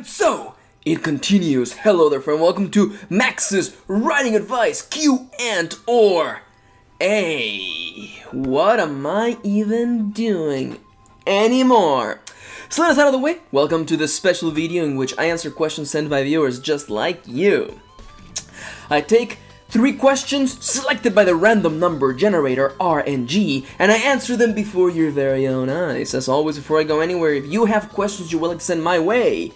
And so, it continues. Hello there, friend. Welcome to Max's Writing Advice Q and or A. What am I even doing anymore? So that's out of the way. Welcome to this special video in which I answer questions sent by viewers just like you. I take 3 questions selected by the random number generator RNG, and I answer them before your very own eyes. As always, before I go anywhere, if you have questions you would like to send my way,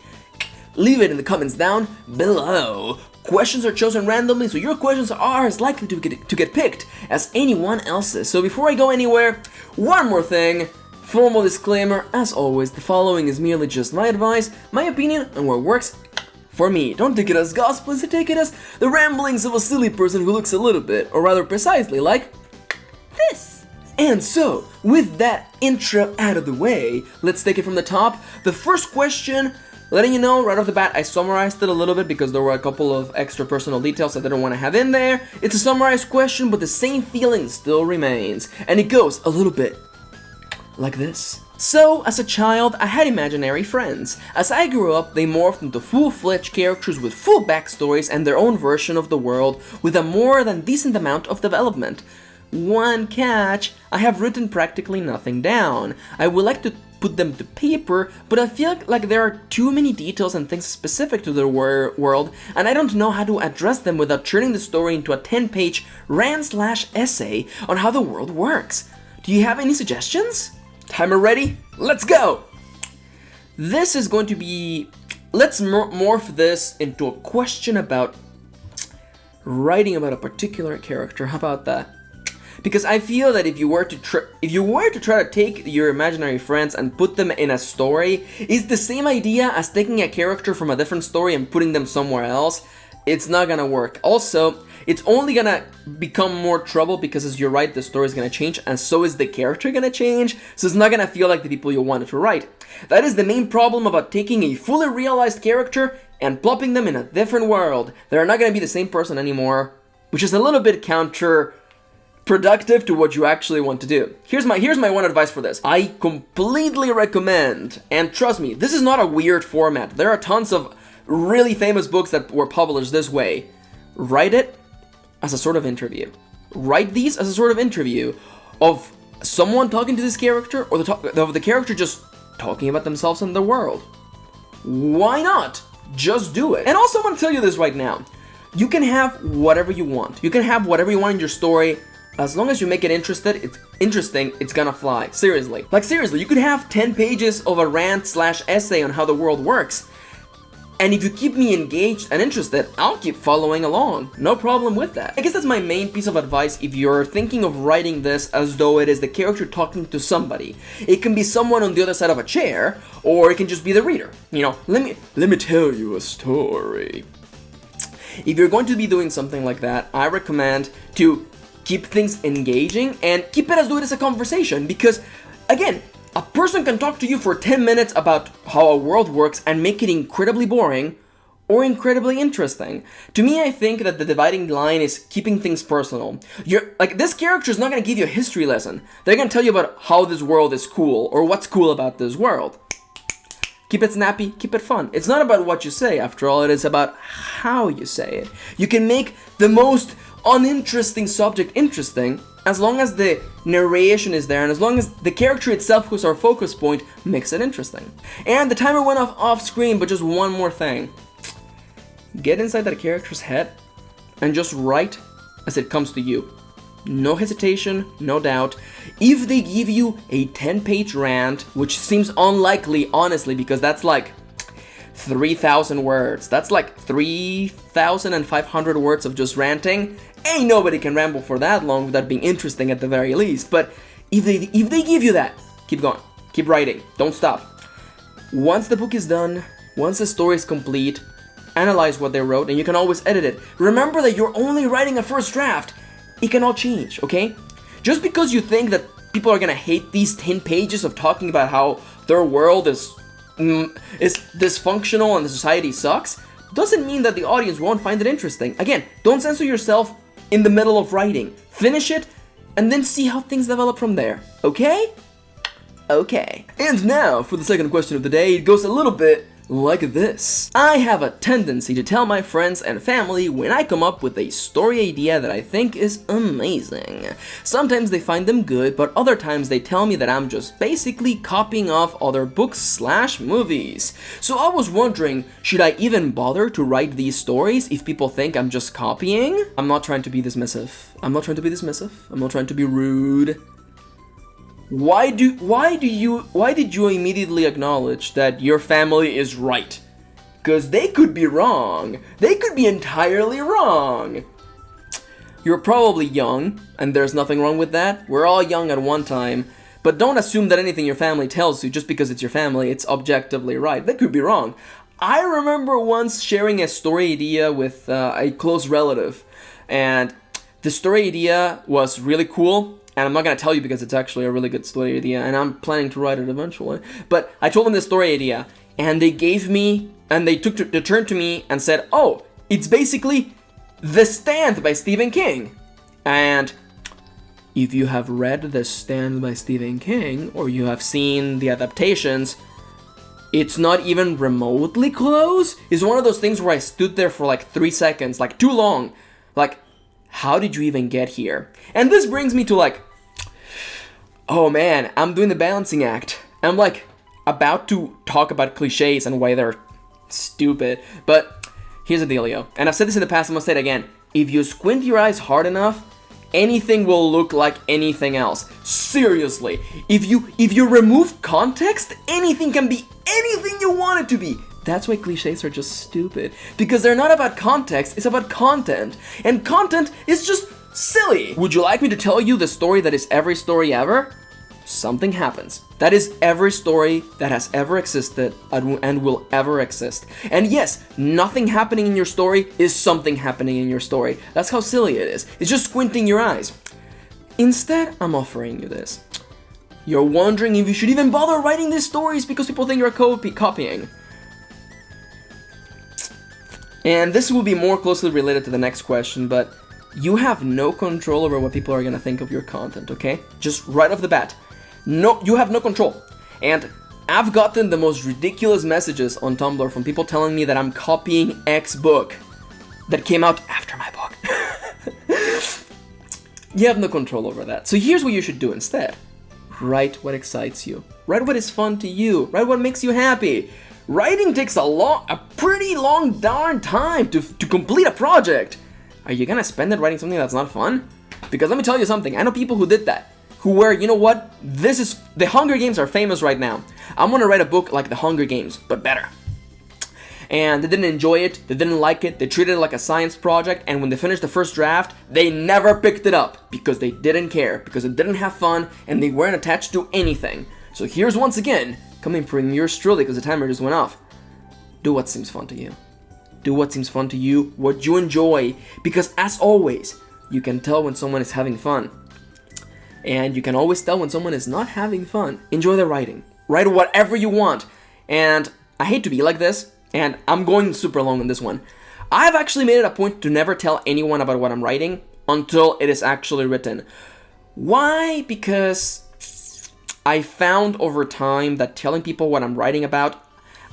leave it in the comments down below. Questions are chosen randomly, so your questions are as likely to get picked as anyone else's. So before I go anywhere, one more thing. Formal disclaimer, as always, the following is merely just my advice, my opinion, and what works for me. Don't take it as gospel, instead take it as the ramblings of a silly person who looks a little bit, or rather precisely, like this. And so, with that intro out of the way, let's take it from the top. The first question, letting you know right off the bat, I summarized it a little bit because there were a couple of extra personal details that I didn't want to have in there. It's a summarized question, but the same feeling still remains. And it goes a little bit like this. So, as a child, I had imaginary friends. As I grew up, they morphed into full-fledged characters with full backstories and their own version of the world with a more than decent amount of development. One catch, I have written practically nothing down. I would like to put them to paper, but I feel like there are too many details and things specific to the world, and I don't know how to address them without turning the story into a 10-page rant/essay on how the world works. Do you have any suggestions? Timer ready? Let's go! This is going to be... Let's morph this into a question about writing about a particular character. How about that? Because I feel that if you were to try to take your imaginary friends and put them in a story, it's the same idea as taking a character from a different story and putting them somewhere else. It's not gonna work. Also, it's only gonna become more trouble because as you write, the story is gonna change, and so is the character gonna change, so it's not gonna feel like the people you wanted to write. That is the main problem about taking a fully realized character and plopping them in a different world. They're not gonna be the same person anymore, which is a little bit counterproductive to what you actually want to do. Here's my one advice for this. I completely recommend, and trust me, this is not a weird format. There are tons of really famous books that were published this way. Write it as a sort of interview. Write these as a sort of interview of someone talking to this character, or the character just talking about themselves and the world. Why not? Just do it. And also, I want to tell you this right now. You can have whatever you want. You can have whatever you want in your story. As long as you make it interesting, it's gonna fly. Seriously. Like seriously, you could have 10 pages of a rant/essay on how the world works. And if you keep me engaged and interested, I'll keep following along. No problem with that. I guess that's my main piece of advice if you're thinking of writing this as though it is the character talking to somebody. It can be someone on the other side of a chair, or it can just be the reader. You know, let me tell you a story. If you're going to be doing something like that, I recommend to keep things engaging and keep it as though it is a conversation, because again, a person can talk to you for 10 minutes about how a world works and make it incredibly boring or incredibly interesting. To me, I think that the dividing line is keeping things personal. This character is not going to give you a history lesson. They're going to tell you about how this world is cool or what's cool about this world. Keep it snappy, keep it fun. It's not about what you say, after all, it is about how you say it. You can make the most uninteresting subject interesting as long as the narration is there and as long as the character itself, who's our focus point, makes it interesting. And the timer went off screen, but just one more thing. Get inside that character's head and just write as it comes to you. No hesitation, no doubt. If they give you a 10-page rant, which seems unlikely, honestly, because that's like 3,000 words. That's like 3,500 words of just ranting. Ain't nobody can ramble for that long without being interesting at the very least. But if they give you that, keep going. Keep writing. Don't stop. Once the book is done, once the story is complete, analyze what they wrote, and you can always edit it. Remember that you're only writing a first draft. It can all change, okay? Just because you think that people are gonna hate these 10 pages of talking about how their world is dysfunctional and the society sucks, doesn't mean that the audience won't find it interesting. Again, don't censor yourself in the middle of writing. Finish it, and then see how things develop from there, okay? Okay. And now, for the second question of the day, it goes a little bit like this. I have a tendency to tell my friends and family when I come up with a story idea that I think is amazing. Sometimes they find them good, but other times they tell me that I'm just basically copying off other books/movies. So I was wondering, should I even bother to write these stories if people think I'm just copying? I'm not trying to be dismissive. I'm not trying to be rude. Why did you immediately acknowledge that your family is right? Because they could be wrong. They could be entirely wrong. You're probably young, and there's nothing wrong with that. We're all young at one time. But don't assume that anything your family tells you, just because it's your family, it's objectively right. They could be wrong. I remember once sharing a story idea with a close relative, and the story idea was really cool. And I'm not going to tell you because it's actually a really good story idea, and I'm planning to write it eventually. But I told them this story idea, and they turned to me and said, oh, it's basically The Stand by Stephen King. And if you have read The Stand by Stephen King, or you have seen the adaptations, it's not even remotely close. It's one of those things where I stood there for like 3 seconds, like too long. Like, how did you even get here? And this brings me to like, oh man, I'm doing the balancing act. I'm like about to talk about cliches and why they're stupid. But here's the dealio. And I've said this in the past, I'm gonna say it again. If you squint your eyes hard enough, anything will look like anything else. Seriously. If you remove context, anything can be anything you want it to be. That's why cliches are just stupid. Because they're not about context, it's about content. And content is just silly. Would you like me to tell you the story that is every story ever? Something happens. That is every story that has ever existed and will ever exist. And yes, nothing happening in your story is something happening in your story. That's how silly it is. It's just squinting your eyes. Instead, I'm offering you this. You're wondering if you should even bother writing these stories because people think you're copying. And this will be more closely related to the next question, but you have no control over what people are gonna think of your content, okay? Just right off the bat. No, you have no control. And I've gotten the most ridiculous messages on Tumblr from people telling me that I'm copying X book that came out after my book. You have no control over that. So here's what you should do instead. Write what excites you. Write what is fun to you. Write what makes you happy. Writing takes a pretty long darn time to complete a project. Are you gonna spend it writing something that's not fun? Because let me tell you something, I know people who did that. Who were, you know what, the Hunger Games are famous right now. I'm gonna write a book like the Hunger Games, but better. And they didn't enjoy it, they didn't like it, they treated it like a science project, and when they finished the first draft, they never picked it up because they didn't care, because it didn't have fun, and they weren't attached to anything. So here's once again, coming from yours truly because the timer just went off. Do what seems fun to you. Do what seems fun to you, what you enjoy, because as always, you can tell when someone is having fun. And you can always tell when someone is not having fun. Enjoy the writing. Write whatever you want. And I hate to be like this, and I'm going super long on this one. I've actually made it a point to never tell anyone about what I'm writing until it is actually written. Why? Because I found over time that telling people what I'm writing about,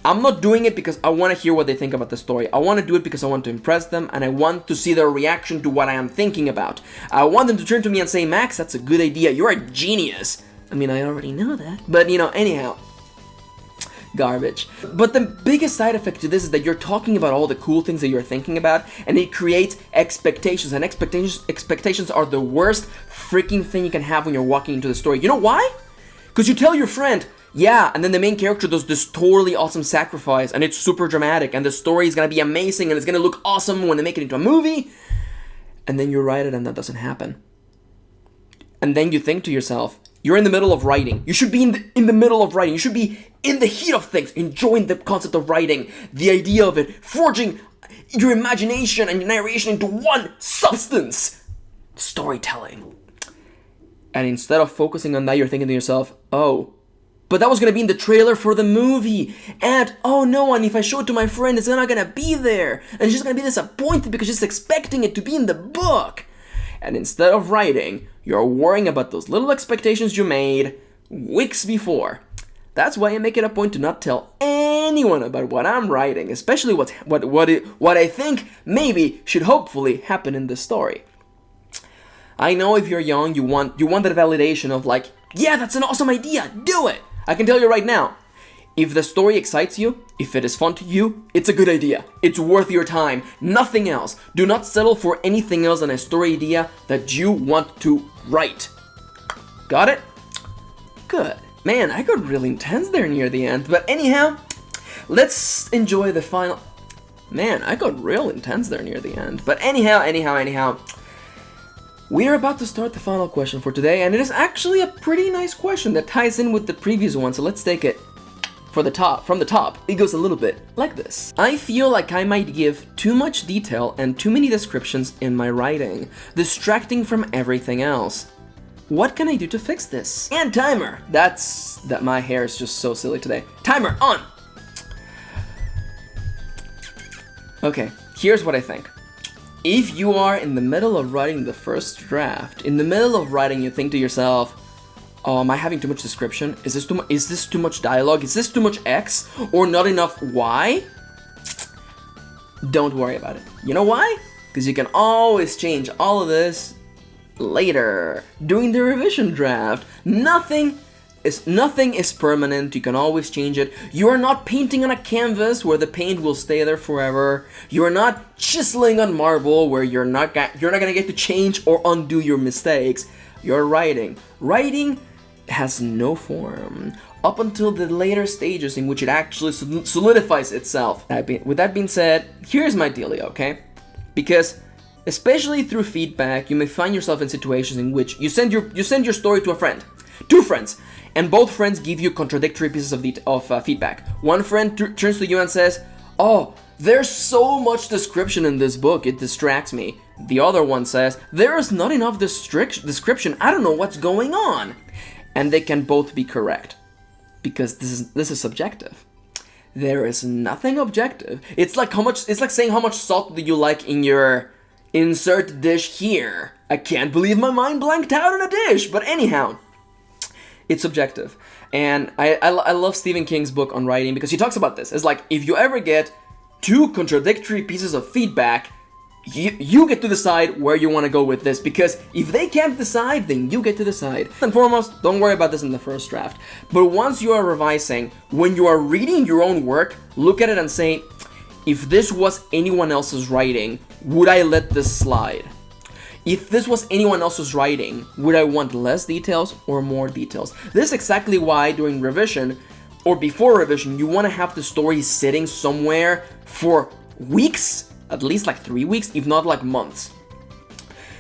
I'm not doing it because I want to hear what they think about the story. I want to do it because I want to impress them, and I want to see their reaction to what I am thinking about. I want them to turn to me and say, Max, that's a good idea. You're a genius. I mean, I already know that. But, anyhow. Garbage. But the biggest side effect to this is that you're talking about all the cool things that you're thinking about, and it creates expectations. And expectations are the worst freaking thing you can have when you're walking into the story. You know why? Because you tell your friend, yeah, and then the main character does this totally awesome sacrifice, and it's super dramatic, and the story is gonna be amazing, and it's gonna look awesome when they make it into a movie, and then you write it and that doesn't happen. And then you think to yourself, you're in the middle of writing. You should be in the middle of writing. You should be in the heat of things, enjoying the concept of writing, the idea of it, forging your imagination and your narration into one substance. Storytelling. And instead of focusing on that, you're thinking to yourself, oh, but that was gonna be in the trailer for the movie, and oh no, and if I show it to my friend, it's not gonna be there, and she's gonna be disappointed because she's expecting it to be in the book. And instead of writing, you're worrying about those little expectations you made weeks before. That's why I make it a point to not tell anyone anyone about what I'm writing, especially what I think maybe should hopefully happen in this story. I know if you're young, you want that validation of like, yeah, that's an awesome idea, do it! I can tell you right now, if the story excites you, if it is fun to you, it's a good idea. It's worth your time, nothing else. Do not settle for anything else than a story idea that you want to write. Got it? Good. Man, I got really intense there near the end, but anyhow, let's enjoy the final... Man, I got real intense there near the end, but anyhow, we are about to start the final question for today, and it is actually a pretty nice question that ties in with the previous one, so let's take it from the top. It goes a little bit like this. I feel like I might give too much detail and too many descriptions in my writing, distracting from everything else. What can I do to fix this? And timer! That my hair is just so silly today. Timer on! Okay, here's what I think. If you are in the middle of writing the first draft, in the middle of writing you think to yourself, oh, am I having too much description? Is this too much dialogue? Is this too much X? Or not enough Y? Don't worry about it. You know why? Because you can always change all of this later, during the revision draft. Nothing is permanent. You can always change it. You are not painting on a canvas where the paint will stay there forever. You are not chiseling on marble where you're not gonna get to change or undo your mistakes. You're writing. Writing has no form up until the later stages in which it actually solidifies itself. With that being said, here's my dealio, okay? Because especially through feedback, you may find yourself in situations in which you send your story to a friend, two friends, and both friends give you contradictory pieces of feedback. One friend turns to you and says, "Oh, there's so much description in this book, it distracts me." The other one says, "There is not enough description, I don't know what's going on." And they can both be correct, because this is subjective. There is nothing objective. It's like saying how much salt do you like in your insert dish here. I can't believe my mind blanked out on a dish, but anyhow, it's subjective. And I love Stephen King's book on writing because he talks about this. It's like, if you ever get two contradictory pieces of feedback, you get to decide where you want to go with this, because if they can't decide, then you get to decide. And foremost, don't worry about this in the first draft. But once you are revising, when you are reading your own work, look at it and say, if this was anyone else's writing, would I let this slide? If this was anyone else's writing, would I want less details or more details? This is exactly why during revision, or before revision, you want to have the story sitting somewhere for weeks, at least like 3 weeks, if not like months.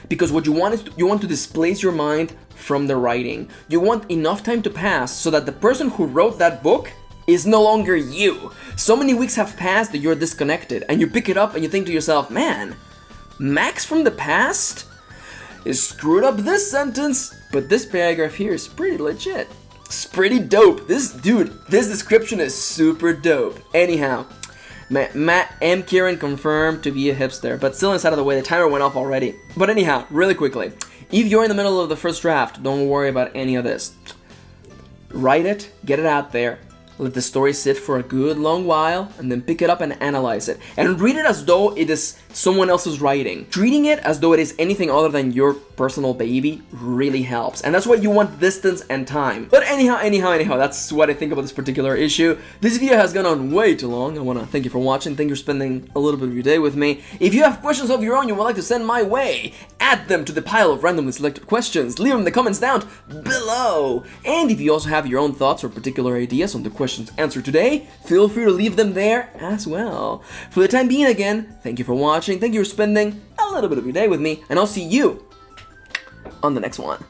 Because what you want is you want to displace your mind from the writing. You want enough time to pass so that the person who wrote that book is no longer you. So many weeks have passed that you're disconnected, and you pick it up and you think to yourself, man, Max from the past is screwed up this sentence, but this paragraph here is pretty legit. It's pretty dope. This description is super dope. Anyhow, Matt M. Kirin confirmed to be a hipster, but still inside of the way, the timer went off already. But anyhow, really quickly, if you're in the middle of the first draft, don't worry about any of this. Write it, get it out there, let the story sit for a good long while, and then pick it up and analyze it. And read it as though it is someone else's writing. Treating it as though it is anything other than your personal baby really helps. And that's why you want distance and time. But anyhow, that's what I think about this particular issue. This video has gone on way too long. I want to thank you for watching. Thank you for spending a little bit of your day with me. If you have questions of your own you would like to send my way, add them to the pile of randomly selected questions. Leave them in the comments down below. And if you also have your own thoughts or particular ideas on the questions answered today, feel free to leave them there as well. For the time being, again, thank you for watching. Thank you for spending a little bit of your day with me, and I'll see you on the next one.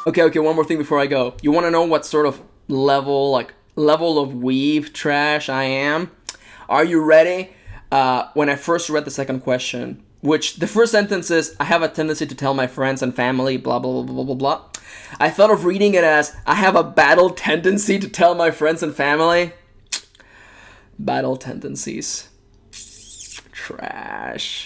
Okay, one more thing before I go. You want to know what sort of level of weeb trash I am? Are you ready? When I first read the second question, which the first sentence is, I have a tendency to tell my friends and family, blah, blah, blah, blah, blah, blah. I thought of reading it as, I have a battle tendency to tell my friends and family. battle tendencies. Trash.